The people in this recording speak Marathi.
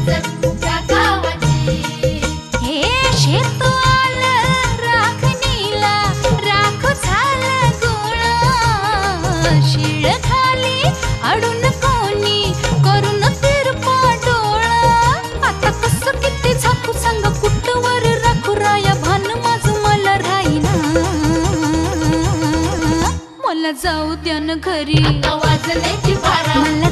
इज्जत त्या गावाची. हे शेत आलं राखणीला राख झालं गोळा. शिळ खाली अडून कोणी करून तिरपा डोळा. आता कसं किती झाकू सांग कुठवर राखू राया भान माझं मला राहीना. मला जाऊ द्या न घरी आता वाजले की बारा. मला